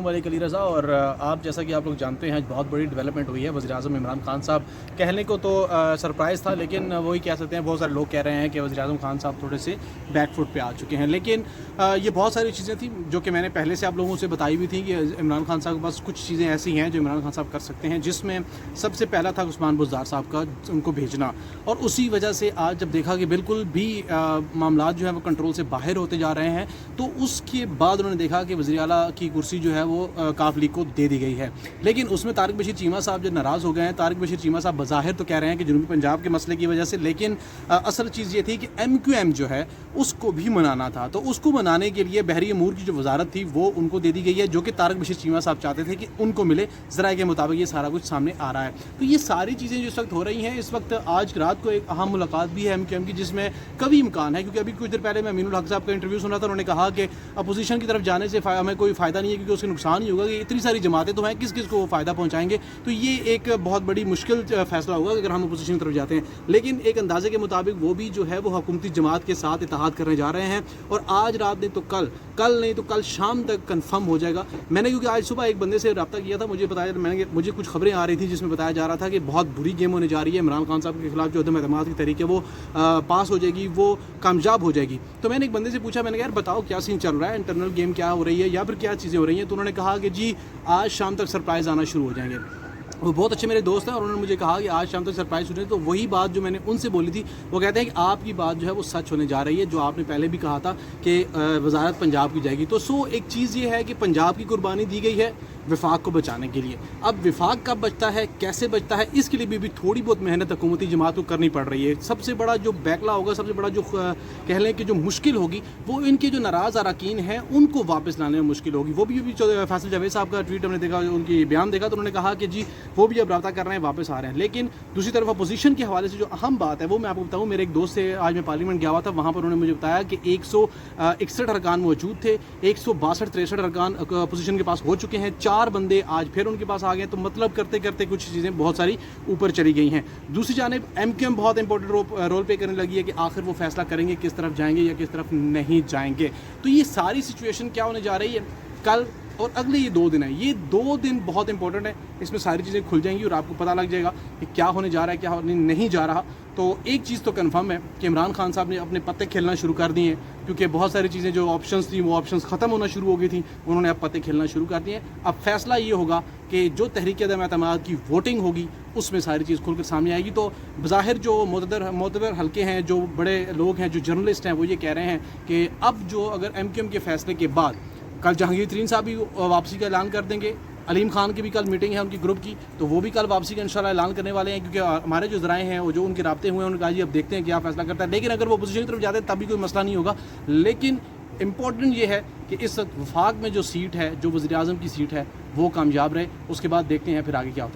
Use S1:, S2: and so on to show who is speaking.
S1: मलिक अली रज़ा। और आप जैसा कि आप लोग जानते हैं बहुत बड़ी डेवलपमेंट हुई है। वज़ीर-ए-आज़म इमरान खान साहब कहने को तो सरप्राइज़ था, लेकिन वही कह सकते हैं बहुत सारे लोग कह रहे हैं कि वज़ीर-ए-आज़म खान साहब थोड़े से बैक फुट पे आ चुके हैं। लेकिन ये बहुत सारी चीज़ें थी जो कि मैंने पहले से आप लोगों से बताई भी थी कि इमरान खान साहब के पास कुछ चीज़ें ऐसी हैं जो इमरान खान साहब कर सकते हैं, जिसमें सबसे पहला था उस्मान बुज़दार साहब का उनको भेजना। और उसी वजह से आज जब देखा कि बिल्कुल भी मामलात जो है वो कंट्रोल से बाहर होते जा रहे हैं, तो उसके बाद उन्होंने देखा कि वज़ीर आला की कुर्सी जो है वो काफ लीग को दे दी गई है। लेकिन उसमें तारिक बशीर चीमा साहब जो नाराज़ हो गए हैं। तारिक बशीर चीमा साहब बज़ाहिर तो कह रहे हैं कि जनूबी पंजाब के मसले की वजह से, लेकिन असल चीज़ ये थी कि MQM जो है उसको भी मनाना था। तो उसको मनाने के लिए बहरी अमूर की जो वजारत थी वो उनको दे दी गई है, जो कि तारिक बशीर चीमा साहब चाहते थे कि उनको मिले। ज़राए के मुताबिक ये सारा कुछ सामने आ रहा है। तो ये सारी चीज़ें जो इस वक्त हो रही हैं, इस वक्त आज रात को एक अहम मुलाकात भी है MQM की, जिसमें कभी इम्कान है, क्योंकि अभी कुछ देर पहले मैं अमीनुल हक साहब का इंटरव्यू सुना था। उन्होंने कहा कि अपोजिशन की तरफ जाने से हमें कोई फ़ायदा नहीं है, क्योंकि उसके नुकसान ही होगा कि इतनी सारी जमातें तो हैं, किस किस को फ़ायदा पहुँचाएंगे। तो ये एक बहुत बड़ी मुश्किल फैसला होगा अगर हम अपोजिशन की तरफ जाते हैं। लेकिन एक अंदाजे के मुताबिक वो भी जो है वो हुकूमती जमात के साथ इत्तेहाद करने जा रहे हैं। और आज रात नहीं तो कल नहीं तो कल शाम तक कन्फर्म हो जाएगा। मैंने क्योंकि आज सुबह एक बंदे से रब्ता किया था, मुझे कुछ खबरें आ रही थी जिसमें बताया जा रहा था कि बहुत बुरी गेम होने जा रही है। इमरान खान साहब के खिलाफ जो अदम एतमाद की तहरीक है वो पास हो जाएगी, वो कामयाब हो जाएगी। तो मैंने एक बंदे से पूछा, मैंने कहा यार बताओ क्या सीन चल रहा है, इंटरनल गेम क्या हो रही है या फिर क्या चीज़ें हो रही हैं। तो उन्होंने कहा कि जी आज शाम तक सरप्राइज़ आना शुरू हो जाएंगे। वो बहुत अच्छे मेरे दोस्त हैं और उन्होंने मुझे कहा कि आज शाम तक सरप्राइज़ हो जाए। तो वही बात जो मैंने उनसे बोली थी, वो कहते हैं कि आपकी बात जो है वो सच होने जा रही है, जो आपने पहले भी कहा था कि वजारत पंजाब की जाएगी। तो एक चीज़ ये है कि पंजाब की कुर्बानी दी गई है विफाक को बचाने के लिए। अब विफाक कब बचता है, कैसे बचता है, इसके लिए भी थोड़ी बहुत मेहनत हुकूमती जमात को करनी पड़ रही है। सबसे बड़ा जो बैकला होगा, सबसे बड़ा जो कह लें कि जो मुश्किल होगी, वो इनके जो नाराज़ अरकान हैं उनको वापस लाने में मुश्किल होगी। वो भी फैसल जावेद साहब का ट्वीट हमने देखा, उनकी बयान देखा, तो उन्होंने कहा कि जी वो भी अब रब्ता कर रहे हैं, वापस आ रहे हैं। लेकिन दूसरी तरफ अपोजिशन के हवाले से जो अहम बात है वो मैं आपको बताऊँ। मेरे एक दोस्त से आज मैं पार्लियामेंट गया हुआ था, वहाँ पर उन्होंने मुझे बताया कि 161 अरकान मौजूद थे, 162-63 अरकान अपोजिशन के पास हो चुके हैं, 4 बंदे आज फिर उनके पास आ गए। तो मतलब करते करते कुछ चीज़ें बहुत सारी ऊपर चली गई हैं। दूसरी जानिब MQM बहुत इंपॉर्टेंट रोल प्ले करने लगी है कि आखिर वो फैसला करेंगे किस तरफ जाएंगे या किस तरफ नहीं जाएंगे। तो ये सारी सिचुएशन क्या होने जा रही है कल और अगले ये 2 दिन है, ये 2 दिन बहुत इंपॉर्टेंट है। इसमें सारी चीज़ें खुल जाएंगी और आपको पता लग जाएगा कि क्या होने जा रहा है, क्या होने नहीं जा रहा। तो एक चीज़ तो कंफर्म है कि इमरान खान साहब ने अपने पत्ते खेलना शुरू कर दिए हैं, क्योंकि बहुत सारी चीज़ें जो ऑप्शंस थी वो ऑप्शंस ख़त्म होना शुरू हो गई थी। उन्होंने अब पत्ते खेलना शुरू कर दिए। अब फैसला ये होगा कि जो तहरीक अदम एतमाद की वोटिंग होगी उसमें सारी चीज़ खुलकर सामने आएगी। तो बज़ाहिर जो मोतबर हल्के हैं, जो बड़े लोग हैं, जो जर्नलिस्ट हैं, वो ये कह रहे हैं कि अब जो अगर MQM के फैसले के बाद कल जहांगीर तरीन साहब भी वापसी का ऐलान कर देंगे, अलीम खान की भी कल मीटिंग है उनकी ग्रुप की, तो वो भी कल वापसी का इंशाल्लाह ऐलान करने वाले हैं। क्योंकि हमारे जो ज़राए हैं वो जो उनके राब्ते हुए हैं, उन्होंने कहा जी अब देखते हैं क्या फैसला करता है। लेकिन अगर वो अपोजिशन की तरफ जाते हैं तब भी कोई मसला नहीं होगा। लेकिन इम्पॉर्टेंट ये है कि इस वफाक में जो सीट है, जो वज़ीर-ए-आज़म की सीट है, वो कामयाब रहे। उसके बाद देखते हैं फिर आगे क्या होता है।